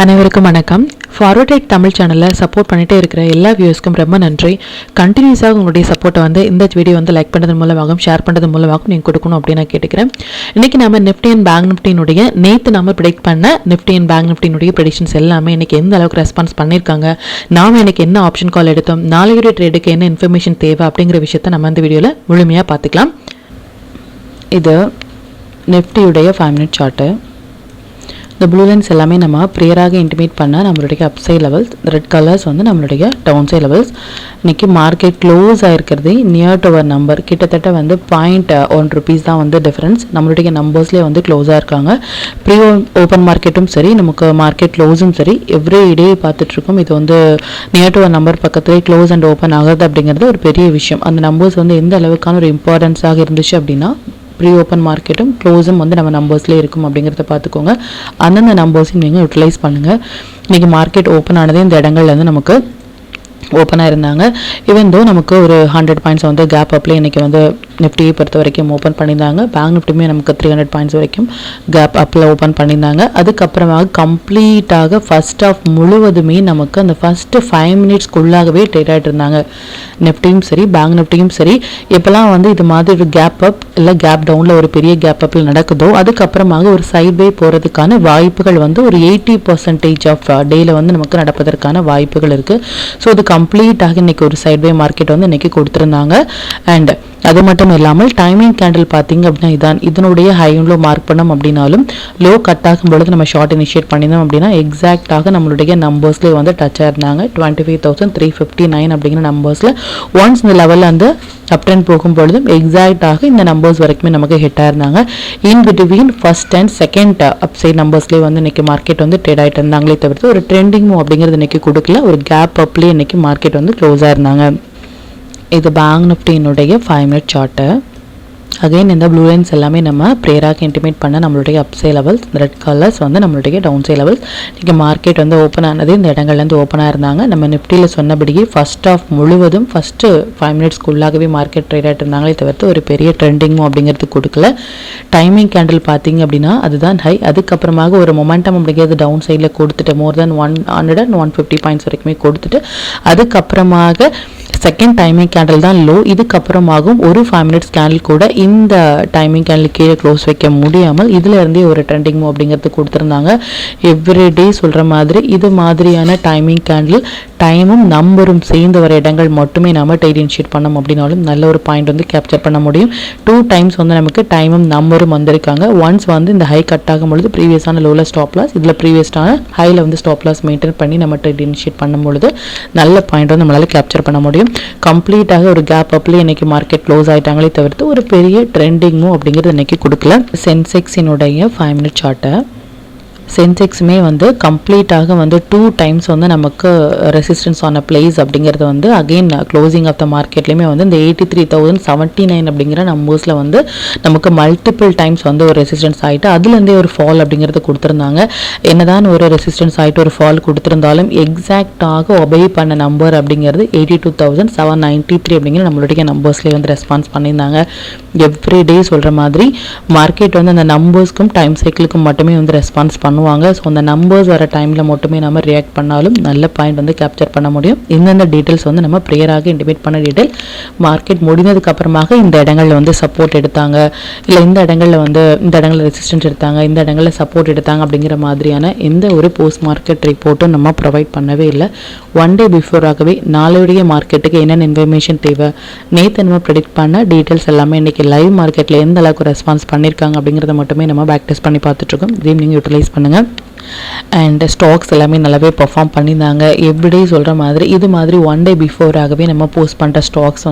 அனைவருக்கும் வணக்கம். Forward right Tamil சேனலில் சப்போர்ட் பண்ணிகிட்டே இருக்கிற எல்லா வியூஸ்க்கும் ரொம்ப நன்றி. கண்டினியூஸாக உங்களுடைய சப்போர்ட்டை இந்த வீடியோ லைக் பண்ணுறது மூலமாகவும் ஷேர் பண்ணுறது மூலமாகவும் நீங்கள் கொடுக்கணும் அப்படின்னு நான் கேட்டுக்கிறேன். இன்றைக்கி நம்ம நிஃப்டி அண்ட் பேங்க் நிஃப்டினுடைய நேற்று நம்ம ப்ரெடிக்ட் பண்ண நிஃப்டி அண்ட் பேங்க் நிஃப்டினுடைய ப்ரெடிக்ஷன்ஸ் எல்லாமே இன்றைக்கி எந்த அளவுக்கு ரெஸ்பான்ஸ் பண்ணியிருக்காங்க, நாம் இன்றைக்கி என்ன ஆப்ஷன் கால் எடுத்தோம், நாளையுடைய ட்ரேடுக்கு என்ன இன்ஃபர்மேஷன் தேவை அப்படிங்கிற விஷயத்தை நம்ம இந்த வீடியோவில் முழுமையாக பார்த்துக்கலாம். இது நிஃப்டியுடைய 5 மினிட் சார்ட்டு. இந்த ப்ளூ லைன்ஸ் எல்லாமே நம்ம ப்ரியராக இன்டிமேட் பண்ண நம்மளுடைய அப்சைட் லெவல்ஸ், ரெட் கலர்ஸ் நம்மளுடைய டவுன் சைட் லெவல்ஸ். இன்றைக்கி மார்க்கெட் க்ளோஸ் ஆகிருக்கிறது நியர் டு அவர் நம்பர் கிட்டத்தட்ட 0.1 ருபீஸ் தான் டிஃப்ரென்ஸ். நம்மளுடைய நம்பர்ஸ்லேயே க்ளோஸாக இருக்காங்க. ப்ரீ ஓப்பன் மார்க்கெட்டும் சரி, நமக்கு மார்க்கெட் க்ளோஸும் சரி, எவ்ரி டே பார்த்துட்ருக்கோம். இது நியர் டு அவர் நம்பர் பக்கத்துலேயே க்ளோஸ் அண்ட் ஓப்பன் ஆகுது அப்படிங்கிறது ஒரு பெரிய விஷயம். அந்த நம்பர்ஸ் எந்த அளவுக்கான ஒரு இம்பார்ட்டன்ஸாக இருந்துச்சு அப்படின்னா, ப்ரீ ஓப்பன் மார்க்கெட்டும் க்ளோஸும் நம்ம நம்பர்ஸ்லேயே இருக்கும் அப்படிங்கிறத பார்த்துக்கோங்க. அந்தந்த நம்பர்ஸையும் நீங்கள் யூட்டிலைஸ் பண்ணுங்கள். இன்றைக்கி மார்க்கெட் ஓப்பன் ஆனதே இந்த இடங்கள்லேருந்து நமக்கு ஓப்பனாக இருந்தாங்க. ஈவன் தோ நமக்கு ஒரு 100 பாயிண்ட்ஸ் கேப் அப்லேயே இன்றைக்கி நிஃப்டியை பொறுத்த வரைக்கும் ஓப்பன் பண்ணியிருந்தாங்க. பேங்க் நிஃப்டியுமே நமக்கு 300 பாயிண்ட்ஸ் வரைக்கும் கேப் அப்பில் ஓப்பன் பண்ணியிருந்தாங்க. அதுக்கப்புறமாக கம்ப்ளீட்டாக ஃபர்ஸ்ட் ஆஃப் முழுவதுமே நமக்கு அந்த ஃபஸ்ட்டு 5 மினிட்ஸ்க்குள்ளாகவே ட்ரேட் ஆகிட்டு இருந்தாங்க. நிஃப்டியும் சரி, பேங்க் நிஃப்டியும் சரி. இப்போலாம் இது மாதிரி ஒரு கேப் அப் இல்லை கேப் டவுனில் ஒரு பெரிய கேப் அப்பில் நடக்குதோ, அதுக்கப்புறமாக ஒரு சைட்வே போகிறதுக்கான வாய்ப்புகள் ஒரு 80% ஆஃப் டேயில் நமக்கு நடப்பதற்கான வாய்ப்புகள் இருக்குது. ஸோ அது கம்ப்ளீட்டாக இன்றைக்கி ஒரு சைட்வே மார்க்கெட் இன்றைக்கி கொடுத்துருந்தாங்க. அண்ட் அது மட்டும் இல்லாமல் டைமிங் கேண்டில் பார்த்தீங்க அப்படின்னா இதனுடைய ஹை அண்ட் லோ மார்க் பண்ணோம் அப்படின்னாலும் லோ கட் ஆகும் பொழுது நம்ம ஷார்ட் இனிஷியேட் பண்ணினோம் அப்படின்னா எக்ஸாக்டாக நம்மளுடைய நம்பர்ஸ்லேயே டச் ஆயிருந்தாங்க. 25,359 அப்படிங்கிற நம்பர்ஸில் ஒன்ஸ் இந்த லெவலில் அப் ட்ரெண்ட் போகும்பொழுதும் எக்ஸாக்டாக இந்த நம்பர்ஸ் வரைக்குமே நமக்கு ஹிட் ஆயிருந்தாங்க. In between first and second up side நம்பர்ஸ்லேயே இன்னைக்கு மார்க்கெட் ட்ரேட் ஆகிட்டு இருந்தாங்களே தவிர்த்து ஒரு ட்ரெண்டிங் மூவ் அப்படிங்கிறது இன்னைக்கு கொடுக்கல. ஒரு கேப் அப்லேயே இன்னைக்கு மார்க்கெட் க்ளோஸ் ஆயிருந்தாங்க. இது பேங்க் நிஃப்டியினுடைய 5 மினிட் சார்ட்டு. அகைன் இந்த ப்ளூ லைன்ஸ் எல்லாமே நம்ம ப்ரேயராக இன்டிமேட் பண்ண நம்மளுடைய அப்சை லெவல்ஸ், ரெட் கலர்ஸ் நம்மளுடைய டவுன் சை லெவல்ஸ். இன்றைக்கி மார்க்கெட் ஓப்பன் ஆனது இந்த இடங்கள்லேருந்து ஓப்பனாக இருந்தாங்க. நம்ம நிஃப்டியில் சொன்னபடியே ஃபர்ஸ்ட் ஆஃப் முழுவதும் ஃபஸ்ட்டு 5 மினிட்ஸ்க்குள்ளாகவே மார்க்கெட் ட்ரேட் ஆகிட்டு இருந்தாங்களே தவிர்த்து ஒரு பெரிய ட்ரெண்டிங்கும் அப்படிங்கிறது கொடுக்கல. டைமிங் கேண்டில் பார்த்தீங்க அப்படின்னா அதுதான் ஹை. அதுக்கப்புறமாக ஒரு மொமெண்டம் அப்படிங்கிறது டவுன் சைடில் கொடுத்துட்டு மோர் தென் 100 and 150 பாயிண்ட்ஸ் வரைக்குமே கொடுத்துட்டு அதுக்கப்புறமாக செகண்ட் டைமிங் கேண்டில் தான் லோ. இதுக்கப்புறமாகவும் ஒரு 5 மினிட்ஸ் கேண்டில் கூட இந்த டைமிங் கேண்டில் கீழே க்ளோஸ் வைக்க முடியாமல் இதில் இருந்தே ஒரு ட்ரெண்டிங் மூவ் அப்படிங்கிறது கொடுத்துருந்தாங்க. எவ்ரிடே சொல்கிற மாதிரி இது மாதிரியான டைமிங் கேண்டில் டைமும் நம்பரும் சேர்ந்து வர இடங்கள் மட்டுமே நம்ம ட்ரேட் இனிஷியேட் பண்ணோம் அப்படின்னாலும் நல்ல ஒரு பாயிண்ட் கேப்சர் பண்ண முடியும். 2 டைம்ஸ் நமக்கு டைமும் நம்பரும் வந்திருக்காங்க. ஒன்ஸ் இந்த ஹை கட் ஆகும் பொழுது ப்ரீவியஸான லோவில் ஸ்டாப் லாஸ், இதில் ப்ரீவியஸான ஹையில் ஸ்டாப் லாஸ் மெயின்டைன் பண்ணி நம்ம ட்ரேட் இனிஷியேட் பண்ணும் பொழுது நல்ல பாயிண்ட் நம்மளால் கேப்சர் பண்ண முடியும். கம்ப்ளீட்டாக ஒரு கேப் அப்லேயே இன்னைக்கு மார்க்கெட் க்ளோஸ் ஆகிட்டாங்களே தவிர்த்து ஒரு பெரிய ட்ரெண்டிங் மூவ் அப்படிங்கிறது இன்னைக்கு கொடுக்கல. சென்செக்ஸினுடைய 5 மினிட் சார்ட்டை சென்செக்ஸுமே கம்ப்ளீட்டாக 2 டைம்ஸ் நமக்கு ரெசிஸ்டன்ஸ் ஆன பிளேஸ் அப்படிங்கிறது அகெயின் க்ளோசிங் ஆஃப் த மார்க்கெட்லேயுமே இந்த 83,079 அப்படிங்கிற நம்பர்ஸில் நமக்கு மல்டிபிள் டைம்ஸ் ஒரு ரெசிஸ்டன்ஸ் ஆகிட்டு அதுலேருந்தே ஒரு ஃபால் அப்படிங்கிறது கொடுத்துருந்தாங்க. என்னதான் ஒரு ரெசிஸ்டன்ஸ் ஆகிட்டு ஒரு ஃபால் கொடுத்துருந்தாலும் எக்ஸாக்டாக ஒபே பண்ண நம்பர் அப்படிங்கிறது 82,793 அப்படிங்கிற நம்மளுடைய நம்பர்ஸ்லேயே ரெஸ்பான்ஸ் பண்ணியிருந்தாங்க. எவ்ரி டே சொல்கிற மாதிரி மார்க்கெட் அந்த நம்பர்ஸ்க்கும் டைம் சைக்கிளுக்கும் மட்டுமே ரெஸ்பான்ஸ் பண்ணுவாங்க. ஸோ அந்த நம்பர்ஸ் வர டைமில் மட்டுமே நம்ம ரியாக்ட் பண்ணாலும் நல்ல பாயிண்ட் கேப்சர் பண்ண முடியும். இந்தந்த டீட்டெயில்ஸ் நம்ம ப்ரேயராக இன்டிமேட் பண்ண டீட்டெயில். மார்க்கெட் முடிந்ததுக்கு அப்புறமாக இந்த இடங்களில் சப்போர்ட் எடுத்தாங்க, இல்லை இந்த இடங்களில் இந்த இடங்களில் ரெசிஸ்டன்ஸ் எடுத்தாங்க, இந்த இடங்களில் சப்போர்ட் எடுத்தாங்க அப்படிங்கிற மாதிரியான எந்த ஒரு போஸ்ட் மார்க்கெட் ரிப்போர்ட்டும் நம்ம ப்ரொவைட் பண்ணவே இல்லை. 1 டே பிஃபோராகவே நாளையுடைய மார்க்கெட்டுக்கு என்னென்ன இன்ஃபர்மேஷன் தேவை, நேற்று நம்ம ப்ரெடிக்ட் பண்ண டீட்டெயில்ஸ் எல்லாமே இன்றைக்கி லைவ் மார்க்கெட்டில் எந்த அளவுக்கு ரெஸ்பான்ஸ் பண்ணியிருக்காங்க அப்படிங்கிறத மட்டுமே நம்ம பேக் டெஸ்ட் பண்ணி பார்த்துட்ருக்கோம். இதையும் நீங்கள் யூட்டிலைஸ் பண்ணுங்கள். அண்ட் ஸ்டாக்ஸ் எல்லாமே நல்லாவே பர்ஃபார்ம் பண்ணியிருந்தாங்க. எவ்ரிடே சொல்கிற மாதிரி இது மாதிரி 1 டே பிஃபோராகவே நம்ம போஸ்ட் பண்ணுற ஸ்டாக்ஸ்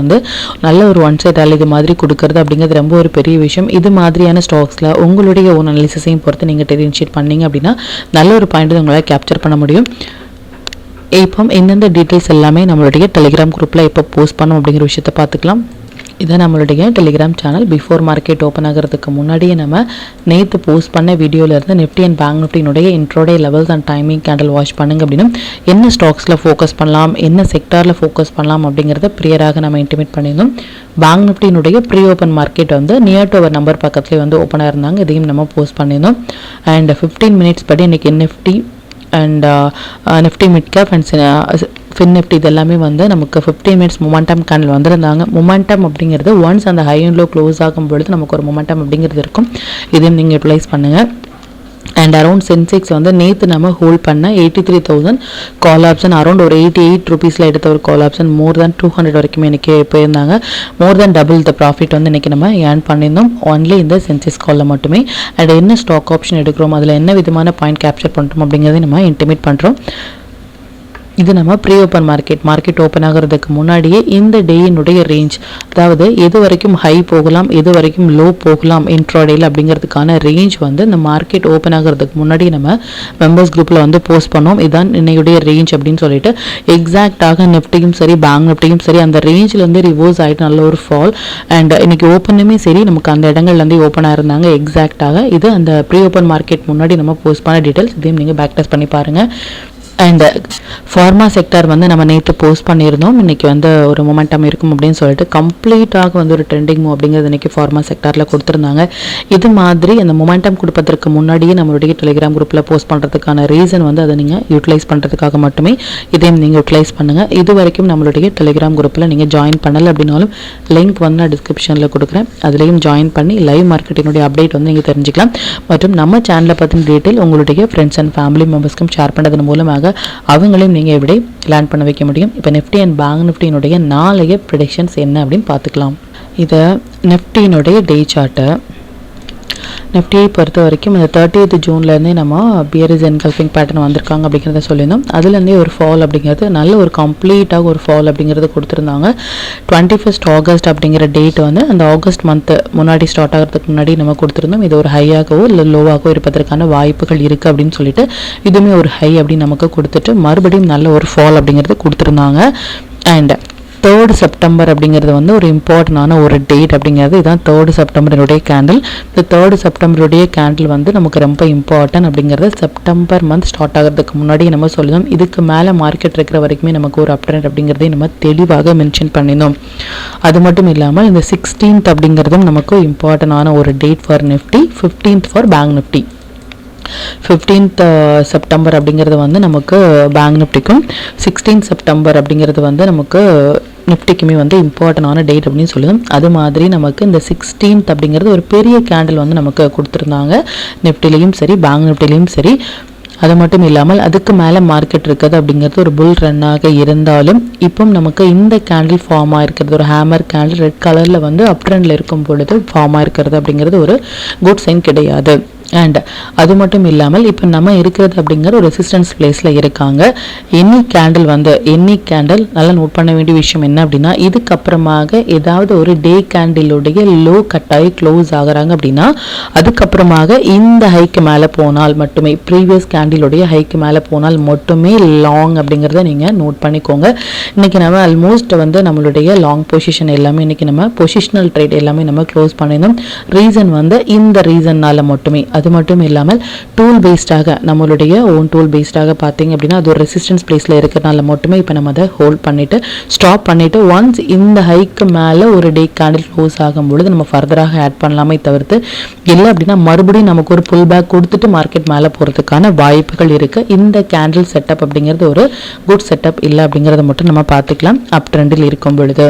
நல்ல ஒரு ஒன் சைட் இது மாதிரி கொடுக்கறது அப்படிங்கிறது ரொம்ப ஒரு பெரிய விஷயம். இது மாதிரியான ஸ்டாக்ஸில் உங்களுடைய ஓன் அனாலிசிஸையும் பொறுத்து நீங்கள் ட்ரேட் இனிஷியேட் பண்ணீங்க அப்படின்னா நல்ல ஒரு பாயிண்ட் உங்களால் கேப்சர் பண்ண முடியும். இப்போ எந்தெந்த டீட்டெயில்ஸ் எல்லாமே நம்மளுடைய டெலிகிராம் குரூப்பில் எப்போ போஸ்ட் பண்ணோம் அப்படிங்கிற விஷயத்தை பார்த்துக்கலாம். இதான் நம்மளுடைய Telegram channel. Before market open ஆகிறதுக்கு முன்னாடியே நம்ம நேற்று போஸ்ட் பண்ண வீடியோவிலேருந்து நிஃப்டி அண்ட் பேங்க் நிஃப்டினுடைய intraday levels and timing candle watch பண்ணுங்க அப்படின்னா என்ன ஸ்டாக்ஸில் ஃபோக்கஸ் பண்ணலாம், என்ன செக்டாரில் ஃபோக்கஸ் பண்ணலாம் அப்படிங்கிறத ப்ரியராக நம்ம இன்டிமேட் பண்ணியிருந்தோம். பேங்க் நிஃப்டினுடைய pre open market near to our number பக்கத்துலேயே ஓப்பனாக இருந்தாங்க. இதையும் நம்ம போஸ்ட் பண்ணியிருந்தோம். அண்ட் 15 மினிட்ஸ் படி இன்றைக்கி Nifty and Nifty mid cap and fin Nifty இது எல்லாமே வந்து நமக்கு 15 மினிட்ஸ் மொமெண்டம் கேண்டில் வந்திருந்தாங்க. மொமெண்டம் அப்படிங்கிறது ஒன்ஸ் அந்த ஹை அண்ட் லோ க்ளோஸ் ஆகும் பொழுது நமக்கு ஒரு மொமெண்டம் அப்படிங்கிறது இருக்கும். இதையும் நீங்கள் யூட்டிலைஸ் பண்ணுங்கள். அண்ட் அரௌண்ட் சென்செக்ஸ் வந்து நேற்று நம்ம ஹோல்ட் பண்ண 83,000 கால் ஆப்ஷன் அரௌண்ட் ஒரு 88 ருபீஸில் எடுத்த ஒரு கால் ஆப்ஷன் மோர் தேன் 200 வரைக்குமே இன்றைக்கி போயிருந்தாங்க. மோர் தேன் டபுள் த ப்ராஃபிட் வந்து இன்றைக்கி நம்ம ஏர்ன் பண்ணியிருந்தோம் ஒன்லி இந்த சென்செக்ஸ் காலில் மட்டுமே. அண்ட் என்ன ஸ்டாக் ஆப்ஷன் எடுக்கிறோம், அதில் என்ன விதமான பாயிண்ட் கேப்சர் பண்ணுறோம் அப்படிங்கிறத நம்ம இன்டிமேட் பண்ணுறோம். இது நம்ம ப்ரீ ஓப்பன் மார்க்கெட் ஓப்பன் ஆகிறதுக்கு முன்னாடியே இந்த டேயினுடைய ரேஞ்ச், அதாவது எது வரைக்கும் ஹை போகலாம் எது வரைக்கும் லோ போகலாம் இன்ட்ராடேயில் அப்படிங்கிறதுக்கான ரேஞ்ச் வந்து இந்த மார்க்கெட் ஓப்பன் ஆகிறதுக்கு முன்னாடி நம்ம மெம்பர்ஸ் குரூப்பில் வந்து போஸ்ட் பண்ணோம். இதுதான் இன்னையுடைய ரேஞ்ச் அப்படின்னு சொல்லிட்டு எக்ஸாக்டாக நிஃப்டியும் சரி பேங்க் நிஃப்டியும் சரி அந்த ரேஞ்சிலேருந்து ரிவர்ஸ் ஆகிட்டு நல்ல ஒரு ஃபால். அண்ட் இன்னைக்கு ஓப்பனுமே சரி நமக்கு அந்த இடங்கள்லேருந்து ஓப்பன் ஆயிருந்தாங்க எக்ஸாக்டாக. இது அந்த ப்ரீ ஓப்பன் மார்க்கெட் முன்னாடி நம்ம போஸ்ட் பண்ண டீட்டெயில்ஸ். இதையும் நீங்கள் பேக் டெஸ்ட் பண்ணி பாருங்கள். அண்ட் ஃபார்மா செக்டார் வந்து நம்ம நேற்று போஸ்ட் பண்ணியிருந்தோம். இன்றைக்கி வந்து ஒரு மொமெண்டம் இருக்கும் அப்படின்னு சொல்லிட்டு கம்ப்ளீட்டாக வந்து ஒரு ட்ரெண்டிங் மூவ் அப்படிங்கிறது இன்றைக்கி ஃபார்மா செக்டாரில் கொடுத்துருந்தாங்க. இது மாதிரி அந்த மொமெண்டம் கொடுப்பதற்கு முன்னாடியே நம்மளுடைய டெலிகிராம் குரூப்பில் போஸ்ட் பண்ணுறதுக்கான ரீசன் வந்து அதை நீங்கள் யூட்டிலைஸ் பண்ணுறதுக்காக மட்டுமே. இதையும் நீங்கள் யூட்டிலைஸ் பண்ணுங்கள். இது வரைக்கும் நம்மளுடைய டெலிகிராம் குரூப்பில் நீங்கள் ஜாயின் பண்ணலை அப்படின்னாலும் லிங்க் வந்து நான் டிஸ்கிரிப்ஷனில் கொடுக்குறேன். அதுலேயும் ஜாயின் பண்ணி லைவ் மார்க்கெட்டினுடைய அப்டேட் வந்து நீங்கள் தெரிஞ்சுக்கலாம். மற்றும் நம்ம சேனலை பற்றின டீட்டெயில் உங்களுடைய ஃப்ரெண்ட்ஸ் அண்ட் ஃபேமிலி மெம்பர்ஸ்க்கும் ஷேர் பண்ணுறதன் மூலமாக அவங்களையும் நீங்கள் எப்படி லேர்ன் பண்ண வைக்க முடியும். இப்போ நிஃப்டி அண்ட் பேங்க் நிஃப்டியினுடைய நாளைய ப்ரெடிக்ஷன்ஸ் என்ன அப்படின்னு பார்த்துக்கலாம். இதை நிஃப்டியினுடைய டே சார்ட்டை நிஃப்டியை பொறுத்த வரைக்கும் இந்த 30th ஜூன்லேருந்தே நம்ம பியரிஸ் என்கல்ஃபிங் பேட்டர்ன் வந்திருக்காங்க அப்படிங்கிறத சொல்லியிருந்தோம். அதுலேருந்தே ஒரு ஃபால் அப்படிங்கிறது நல்ல ஒரு கம்ப்ளீட்டாக ஒரு ஃபால் அப்படிங்கிறது கொடுத்துருந்தாங்க. 21st ஆகஸ்ட் அப்படிங்கிற டேட் வந்து அந்த ஆகஸ்ட் மந்த்து முன்னாடி ஸ்டார்ட் ஆகிறதுக்கு முன்னாடி நம்ம கொடுத்துருந்தோம். இது ஒரு ஹையாகவோ இல்லை லோவாகவோ இருப்பதற்கான வாய்ப்புகள் இருக்குது அப்படின்னு சொல்லிட்டு இதுவுமே ஒரு ஹை அப்படின்னு நமக்கு கொடுத்துட்டு மறுபடியும் நல்ல ஒரு ஃபால் அப்படிங்கிறது கொடுத்துருந்தாங்க. அண்ட் 3rd செப்டம்பர் அப்படிங்கிறது வந்து ஒரு இம்பார்ட்டண்டான ஒரு டேட் அப்படிங்கிறது. இதுதான் 3rd செப்டம்பருடைய கேண்டில். இந்த 3rd செப்டம்பருடைய கேண்டில் வந்து நமக்கு ரொம்ப இம்பார்ட்டன்ட் அப்படிங்கிறது. செப்டம்பர் மந்த் ஸ்டார்ட் ஆகிறதுக்கு முன்னாடி நம்ம சொல்லுவோம். இதுக்கு மேலே மார்க்கெட் இருக்கிற வரைக்குமே நமக்கு ஒரு அப் ட்ரெண்ட் அப்படிங்கிறதையும் நம்ம தெளிவாக மென்ஷன் பண்ணினோம். அது மட்டும் இல்லாமல் இந்த 16th அப்படிங்கிறதும் நமக்கு இம்பார்ட்டண்டான ஒரு date for Nifty, 15th for bank Nifty. 15th September அப்படிங்கிறது வந்து நமக்கு பேங்க் நிஃப்டிக்கும், 16th செப்டம்பர் அப்படிங்கிறது வந்து நமக்கு நிஃப்டிக்குமே வந்து இம்பார்ட்டண்டான டேட் அப்படின்னு சொல்லுவோம். அது மாதிரி நமக்கு இந்த 16th அப்படிங்கிறது ஒரு பெரிய கேண்டில் வந்து நமக்கு கொடுத்துருந்தாங்க நிஃப்டிலையும் சரி பேங்க் நிஃப்டிலையும் சரி. அது மட்டும் இல்லாமல் அதுக்கு மேலே மார்க்கெட் இருக்குது அப்படிங்கிறது ஒரு புல் ரன்னாக இருந்தாலும் இப்போ நமக்கு இந்த கேண்டில் ஃபார்ம் ஆகிருக்கிறது ஒரு ஹேமர் கேண்டில் ரெட் கலரில் வந்து அப் ட்ரெண்டில் இருக்கும் பொழுது ஃபார்ம் ஆகிருக்கிறது அப்படிங்கிறது ஒரு குட் சைன் கிடையாது. அண்ட் அது மட்டும் இல்லாமல் இப்போ நம்ம இருக்கிறது அப்படிங்கிற ஒரு ரெசிஸ்டன்ஸ் பிளேஸில் இருக்காங்க. எனி கேண்டில் நல்லா நோட் பண்ண வேண்டிய விஷயம் என்ன அப்படின்னா, இதுக்கப்புறமாக ஏதாவது ஒரு டே கேண்டிலுடைய லோ கட்டாயி க்ளோஸ் ஆகிறாங்க அப்படின்னா அதுக்கப்புறமாக இந்த ஹைக்கு மேலே போனால் மட்டுமே, ப்ரீவியஸ் கேண்டிலுடைய ஹைக்கு மேலே போனால் மட்டுமே லாங் அப்படிங்கிறத நீங்கள் நோட் பண்ணிக்கோங்க. இன்றைக்கி நம்ம ஆல்மோஸ்ட் வந்து நம்மளுடைய லாங் பொசிஷன் எல்லாமே இன்றைக்கி நம்ம பொசிஷனல் ட்ரேட் எல்லாமே நம்ம க்ளோஸ் பண்ணியிருந்தோம். ரீசன் வந்து இந்த ரீசன்னால் மட்டுமே. அது மட்டும் இல்லாமல் டூல் பேஸ்டாக நம்மளுடைய ஓன் டூல் பேஸ்டாக பார்த்தீங்க அப்படின்னா அது ஒரு ரெசிஸ்டன்ஸ் பிளேஸில் இருக்கிறனால மட்டுமே இப்போ நம்ம அதை ஹோல்ட் பண்ணிவிட்டு ஸ்டாப் பண்ணிவிட்டு ஒன்ஸ் இந்த ஹைக்கு மேலே ஒரு டே கேண்டில் க்ளோஸ் ஆகும் பொழுது நம்ம ஃபர்தராக ஆட் பண்ணலாமே தவிர்த்து இல்லை அப்படின்னா மறுபடியும் நமக்கு ஒரு புல் பேக் கொடுத்துட்டு மார்க்கெட் மேலே போகிறதுக்கான வாய்ப்புகள் இருக்குது. இந்த கேண்டில் செட்டப் அப்படிங்கிறது ஒரு குட் செட்டப் இல்லை அப்படிங்கிறத மட்டும் நம்ம பார்த்துக்கலாம் அப் ட்ரெண்டில் இருக்கும் பொழுது.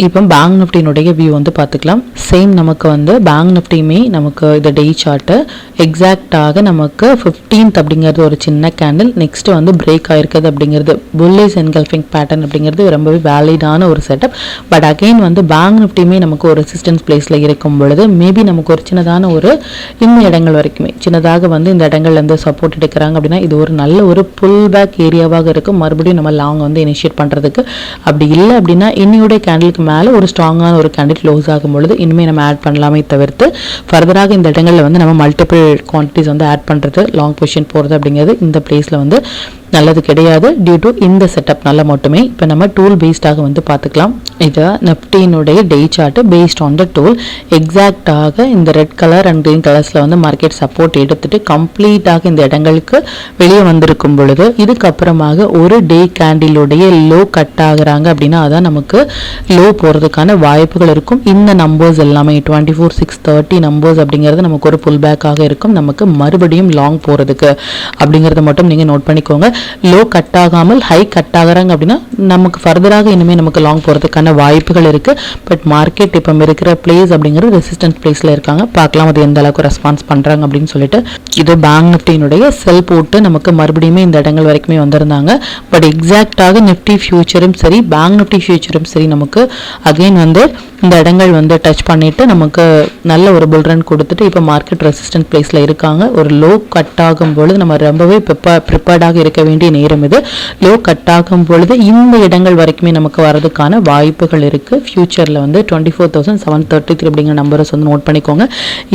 இப்போ பேங்க் நிஃப்டியினுடைய வியூ வந்து பார்த்துக்கலாம். சேம் நமக்கு வந்து பேங்க் நிஃப்டியுமே நமக்கு இந்த டே சார்ட்டு எக்ஸாக்டாக நமக்கு 15th அப்படிங்கிறது ஒரு சின்ன கேண்டில் நெக்ஸ்ட் வந்து பிரேக் ஆயிருக்குது அப்படிங்கிறது புல்லிஷ் என்கல்ஃபிங் பேட்டர்ன் அப்படிங்கிறது ரொம்பவே வேலிடான ஒரு செட்டப். பட் அகெயின் வந்து பேங்க் நிஃப்டியுமே நமக்கு ஒரு ரெசிஸ்டன்ஸ் பிளேஸில் இருக்கும் பொழுது மேபி நமக்கு ஒரு சின்னதான ஒரு இந்த இடங்கள் வரைக்குமே சின்னதாக வந்து இந்த இடங்கள்லேருந்து சப்போர்ட் எடுக்கிறாங்க அப்படின்னா இது ஒரு நல்ல ஒரு புல் பேக் ஏரியாவாக இருக்கும். மறுபடியும் நம்ம லாங் வந்து இனிஷியேட் பண்ணுறதுக்கு. அப்படி இல்லை அப்படின்னா இன்னையோடைய கேண்டிலுக்கு மேலே ஒரு ஸ்ட்ராங்கான ஒரு கேண்டில் க்ளோஸ் ஆகும் பொழுது இனிமேல் நம்ம ஆட் பண்ணலாமே தவிர்த்து ஃபர்தராக இந்த இடங்களில் வந்து நம்ம மல்டிபிள் குவான்டிட்டிஸ் வந்து ஆட் பண்ணுறது லாங் பொசிஷன் போகிறது அப்படிங்கிறது இந்த பிளேஸில் வந்து நல்லது கிடையாது டியூ டு இந்த செட்டப்னால மட்டுமே. இப்போ நம்ம டூல் பேஸ்டாக வந்து பார்த்துக்கலாம். இது நிஃப்டியினுடைய day chart based on the tool. எக்ஸாக்டாக இந்த ரெட் கலர் அண்ட் கிரீன் கலர்ஸில் வந்து மார்க்கெட் சப்போர்ட் எடுத்துட்டு கம்ப்ளீட்டாக இந்த இடங்களுக்கு வெளியே வந்திருக்கும் பொழுது இதுக்கப்புறமாக ஒரு டே கேண்டிலுடைய லோ கட் ஆகுறாங்க அப்படின்னா அதான் நமக்கு லோ போகிறதுக்கான வாய்ப்புகள் இருக்கும். இந்த நம்பர்ஸ் எல்லாமே 24,630 நம்பர்ஸ் அப்படிங்கிறது நமக்கு ஒரு புல் பேக்காக இருக்கும். நமக்கு மறுபடியும் லாங் போகிறதுக்கு அப்படிங்கிறத மட்டும் நீங்கள் நோட் பண்ணிக்கோங்க. லோ கட் ஆகாமல் ஹை கட் ஆகுறாங்க அப்படின்னா நமக்கு ஃபர்தராக இனிமேல் நமக்கு லாங் போகிறதுக்கான வாய்ப்புகள் இருக்கு. பட் மார்க்கெட் இப்போ இருக்கிற பிளேஸ் அப்படிங்கிறது ரெசிஸ்டன்ஸ் பிளேஸ்ல இருக்காங்க. பார்க்கலாம் அது எந்த அளவுக்கு ரெஸ்பான்ஸ் பண்றாங்க அப்படின்னு சொல்லிட்டு. இது பேங்க் நிஃப்டியினுடைய செல் போட்டு நமக்கு மறுபடியும் இந்த இடங்கள் வரைக்குமே வந்திருந்தாங்க. பட் எக்ஸாக்டாக நிஃப்டி ஃபியூச்சரும் சரி பேங்க் நிஃப்டி ஃபியூச்சரும் சரி நமக்கு அகைன் வந்து இந்த இடங்கள் வந்து டச் பண்ணிட்டு நமக்கு நல்ல ஒரு புல் ரன் கொடுத்துட்டு இப்போ மார்க்கெட் ரெசிஸ்டன்ஸ் பிளேஸ்ல இருக்காங்க. ஒரு லோ கட் ஆகும் பொழுது நம்ம ரொம்பவே ப்ரிப்பேர்டாக இருக்க வேண்டிய நேரம் இது. லோ கட் ஆகும் பொழுது இந்த இடங்கள் வரைக்குமே நமக்கு வரதுக்கான வாய்ப்புகள் இருக்கு. ஃபியூச்சர்ல வந்து 24,733 அப்படிங்கிற நம்பர்ஸ் வந்து நோட் பண்ணிக்கோங்க.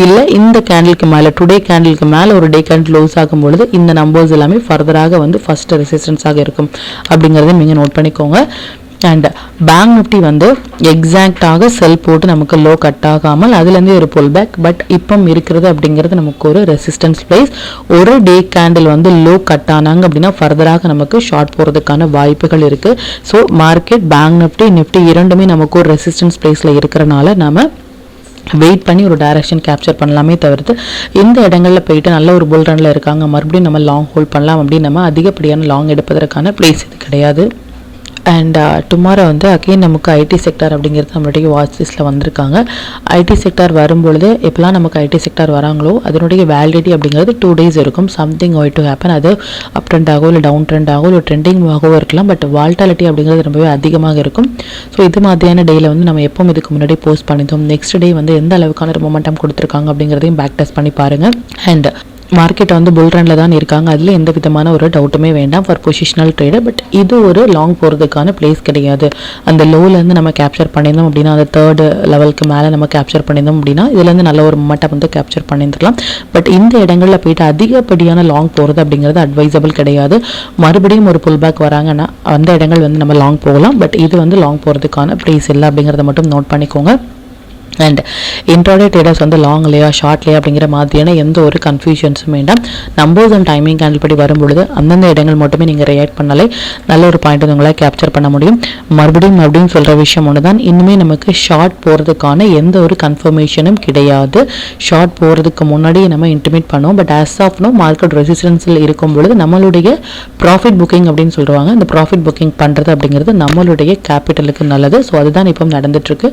இல்ல இந்த கேண்டிலுக்கு மேல டுடே கேண்டிலுக்கு மேல ஒரு டே கேண்டில் க்ளோஸ் ஆகும் பொழுது இந்த நம்பர்ஸ் எல்லாமே ஃபர்தராக வந்து ஃபர்ஸ்ட் ரெசிஸ்டன்ஸாக இருக்கும் அப்படிங்கறதையும் நீங்க நோட் பண்ணிக்கோங்க. அண்ட் பேங்க் நிஃப்டி வந்து எக்ஸாக்டாக செல் போட்டு நமக்கு லோ கட் ஆகாமல் அதுலேருந்து ஒரு புல் பேக். பட் இப்போ இருக்கிறது அப்படிங்கிறது நமக்கு ஒரு ரெசிஸ்டன்ஸ் பிளேஸ். ஒரு டே கேண்டில் வந்து லோ கட் ஆனாங்க அப்படின்னா ஃபர்தராக நமக்கு ஷார்ட் போகிறதுக்கான வாய்ப்புகள் இருக்குது. ஸோ மார்க்கெட் பேங்க் நிஃப்டி இரண்டுமே நமக்கு ஒரு ரெசிஸ்டன்ஸ் பிளேஸில் இருக்கிறனால நம்ம வெயிட் பண்ணி ஒரு டைரக்ஷன் கேப்சர் பண்ணலாமே தவிர்த்து இந்த இடங்களில் போயிட்டு நல்ல ஒரு புல் ரன்ல இருக்காங்க மறுபடியும் நம்ம லாங் ஹோல்ட் பண்ணலாம் அப்படின்னு நம்ம அதிகப்படியான லாங் எடுப்பதற்கான பிளேஸ் இது கிடையாது. அண்ட் டுமாரோ வந்து அகெயின் நமக்கு ஐடி செக்டார் அப்படிங்கிறது நம்மளுடைய வாட்ச் லிஸ்ட்டில் வந்திருக்காங்க. ஐடி செக்டார் வரும்பொழுது எப்போலாம் நமக்கு ஐடி செக்டார் வராங்களோ அதனுடைய வேலிடிட்டி அப்படிங்கிறது 2 days இருக்கும். Something going to happen. அது அப் ட்ரெண்ட் ஆகும் இல்லை டவுன் ட்ரெண்ட் ஆகும் இல்லை ட்ரெண்டிங் ஆகவும் இருக்கலாம். பட் வால்டாலிட்டி அப்படிங்கிறது ரொம்பவே அதிகமாக இருக்கும். ஸோ இது மாதிரியான டேயில் வந்து நம்ம எப்பவும் இதுக்கு முன்னாடி போஸ்ட் பண்ணிட்டோம். நெக்ஸ்ட் டே வந்து எந்த அளவுக்கான ஒரு மொமெண்டம் கொடுத்துருக்காங்க அப்படிங்கிறதையும் பேக் டெஸ்ட் பண்ணி பாருங்கள். அண்ட் மார்க்கெட் வந்து புல் ரன்ல தான் இருக்காங்க. அதில் எந்த விதமான ஒரு டவுட்டுமே வேண்டாம் ஃபார் பொசிஷனல் ட்ரேடு. பட் இது ஒரு லாங் போகிறதுக்கான பிளேஸ் கிடையாது. அந்த லோலேருந்து நம்ம கேப்சர் பண்ணியிருந்தோம் அப்படின்னா அந்த 3rd லெவலுக்கு மேலே நம்ம கேப்சர் பண்ணியிருந்தோம் அப்படின்னா இதுலேருந்து நல்ல ஒரு மொமெண்டம் வந்து கேப்சர் பண்ணியிருக்கலாம். பட் இந்த இடங்களில் போயிட்டு அதிகப்படியான லாங் போகிறது அப்படிங்கிறது அட்வைசபிள் கிடையாது. மறுபடியும் ஒரு புல் பேக் வராங்கன்னா அந்த இடங்கள் வந்து நம்ம லாங் போகலாம். பட் இது வந்து லாங் போகிறதுக்கான பிளேஸ் இல்லை அப்படிங்கிறத மட்டும் நோட் பண்ணிக்கோங்க. அண்ட் இன்ட்ராடே ட்ரேடர்ஸ் வந்து லாங் இல்லையா ஷார்ட் இல்லையா அப்படிங்கிற மாதிரியான எந்த ஒரு கன்ஃபியூஷன்ஸும் வேண்டாம். நம்பர்ஸ் அண்ட் டைமிங் கேண்டில் படி வரும்பொழுது அந்தந்த இடங்கள் மட்டுமே நீங்கள் ரியாக்ட் பண்ணாலே நல்ல ஒரு பாயிண்ட் வந்து உங்களால் கேப்சர் பண்ண முடியும். மறுபடியும் சொல்கிற விஷயம் ஒன்று தான், இன்னுமே நமக்கு ஷார்ட் போகிறதுக்கான எந்த ஒரு கன்ஃபர்மேஷனும் கிடையாது. ஷார்ட் போகிறதுக்கு முன்னாடியே நம்ம இன்டிமேட் பண்ணுவோம். But as of now market ரெசிஸ்டன்ஸில் இருக்கும் பொழுது நம்மளுடைய ப்ராஃபிட் புக்கிங் அப்படின்னு சொல்லுவாங்க. அந்த ப்ராஃபிட் புக்கிங் பண்ணுறது அப்படிங்கிறது நம்மளுடைய கேபிட்டலுக்கு நல்லது. ஸோ அதுதான் இப்போ நடந்துட்டுருக்கு.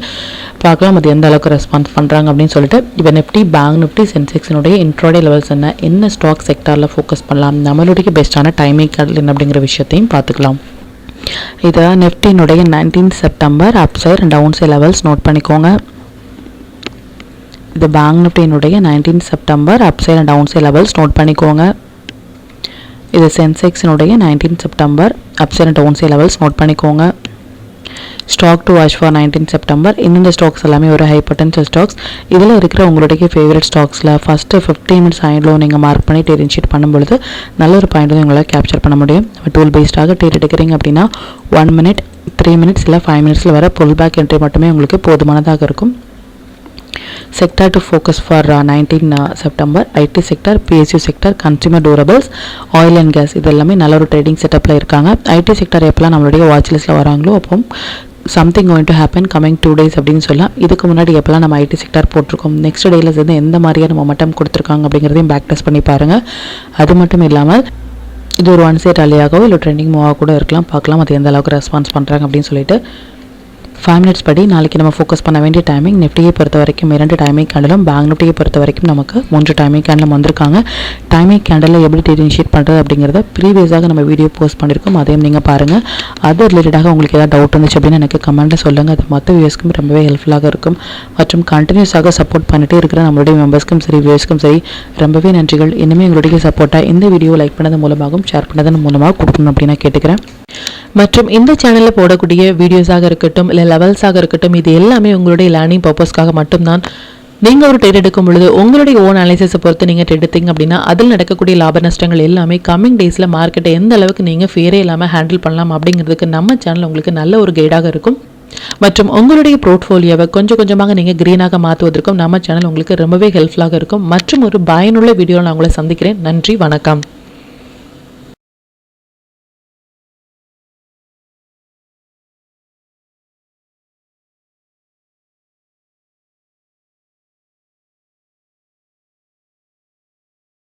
பார்க்கலாம் அது எந்த அளவுக்கு ரெஸ்பான்ஸ் பண்ணுறாங்க அப்படின்னு சொல்லிட்டு. இப்போ நிஃப்டி பேங்க் நிஃப்டி சென்செக்ஸினுடைய இன்ட்ராடே லெவல்ஸ் என்ன ஸ்டாக் செக்டாரில் ஃபோக்கஸ் பண்ணலாம், நம்மளுடைய பெஸ்ட்டான டைமிங் கேண்டில் என்ன அப்படிங்கிற விஷயத்தையும் பார்த்துக்கலாம். இதை நிஃப்டினுடைய 19 September upside and down side levels note பண்ணிக்கோங்க. இது பேங்க் நிஃப்டினுடைய 19 September upside and down side levels note பண்ணிக்கோங்க. இது சென்செக்ஸினுடைய 19 September upside and down side levels note பண்ணிக்கோங்க. Stock to watch for 19 September. இந்த ஸ்டாக்ஸ் எல்லாமே ஒரு ஹை பொட்டன்ஷியல் ஸ்டாக்ஸ். இதில் இருக்கிற உங்களுடைய ஃபேவரட் ஸ்டாக்ஸில் ஃபஸ்ட்டு 15 மினிட்ஸ் ஆயிலோ நீங்கள் மார்க் பண்ணி ட்ரேட் இனிஷியேட் பண்ணும்பொழுது நல்ல ஒரு பாயிண்ட் வந்து உங்களால் கேப்சர் பண்ண முடியும். டூல் பேஸ்டாக ட்ரேட் எடுக்கிறீங்க அப்படின்னா 1 minute 3 minutes இல்லை 5 minutesல வர புல் பேக் என்ட்ரி மட்டுமே உங்களுக்கு போதுமானதாக இருக்கும். Sector to focus for 19 September IT sector, PSU sector, consumer durables, oil and gas இது எல்லாமே நல்ல ஒரு ட்ரேடிங் செட்டப்பில் இருக்காங்க. ஐடி செக்டார் எப்போலாம் நம்மளுடைய வாட்ச் லிஸ்ட்டில் வராங்களோ அப்போ something going to happen coming 2 days அப்படின்னு சொல்லலாம். இதுக்கு முன்னாடி எப்போலாம் நம்ம ஐடி செக்டார் போட்டிருக்கோம், நெக்ஸ்ட் டேயில் சேர்ந்து எந்த மாதிரியான மொமெண்டம் கொடுத்துருக்காங்க அப்படிங்கிறதையும் பேக் டெஸ்ட் பண்ணி பாருங்கள். அது மட்டும் இல்லாமல் இது ஒரு 1 சைட் அலியாகவோ இல்லை ட்ரெண்டிங் மூவாக கூட இருக்கலாம். பார்க்கலாம் அது எந்த அளவுக்கு ரெஸ்பான்ஸ் பண்ணுறாங்க அப்படின்னு சொல்லிட்டு. 5 minutes படி நாளைக்கு நம்ம ஃபோக்கஸ் பண்ண வேண்டிய டைமிங் நிஃப்டியை பொறுத்த வரைக்கும் 2 டைமிங் கேண்டலும் பேங்க் நிஃப்டியை பொறுத்த வரைக்கும் நமக்கு 3 டைமிங் கேண்டலும் வந்திருக்காங்க. டைமிங் கேண்டலில் எப்படி ட்ரேட் இனிஷியேட் பண்ணுறது அப்படிங்கிறத ப்ரீவியஸாக நம்ம வீடியோ போஸ்ட் பண்ணியிருக்கோம். அதையும் நீங்கள் பாருங்கள். அது ரிலேட்டடாக உங்களுக்கு ஏதாவது டவுட் இருந்துச்சு அப்படின்னு எனக்கு கமெண்ட்டில் சொல்லுங்கள். அது மற்ற வியூஸ்க்கும் ரொம்பவே ஹெல்ப்ஃபுல்லாக இருக்கும். மற்றும் கண்டினியூஸாக சப்போர்ட் பண்ணிகிட்டே இருக்கிற நம்மளுடைய மெம்பர்ஸ்க்கும் சரி வியூஸ்க்கும் சரி ரொம்பவே நன்றிகள். இன்னுமே எங்களுடைய சப்போர்ட்டாக இந்த வீடியோ லைக் பண்ணது மூலமாகவும் ஷேர் பண்ணதன் மூலமாக கொடுக்கணும் அப்படின்னு நான் கேட்டுக்கிறேன். மற்றும் இந்த சேனலில் போடக்கூடிய வீடியோஸாக இருக்கட்டும் இல்லை லெவல்ஸாக இருக்கட்டும் இது எல்லாமே உங்களுடைய லேர்னிங் பர்பஸ்க்காக மட்டும்தான். நீங்கள் ஒரு ட்ரேட் எடுக்கும் பொழுது உங்களுடைய ஓன் அனாலிசிஸை பொறுத்து நீங்கள் ட்ரேட் எடுத்தீங்க அப்படின்னா அதில் நடக்கக்கூடிய லாப நஷ்டங்கள் எல்லாமே கம்மிங் டேஸில் மார்க்கெட்டை எந்த அளவுக்கு நீங்கள் ஃபேரே இல்லாமல் ஹேண்டில் பண்ணலாம் அப்படிங்கிறதுக்கு நம்ம சேனல் உங்களுக்கு நல்ல ஒரு கைடாக இருக்கும். மற்றும் உங்களுடைய போர்ட்ஃபோலியோவை கொஞ்சம் கொஞ்சமாக நீங்கள் க்ரீனாக மாற்றுவதற்கும் நம்ம சேனல் உங்களுக்கு ரொம்பவே ஹெல்ப்ஃபுல்லாக இருக்கும். மற்றும் ஒரு பயனுள்ள வீடியோவில் நான் உங்களை சந்திக்கிறேன். நன்றி, வணக்கம்.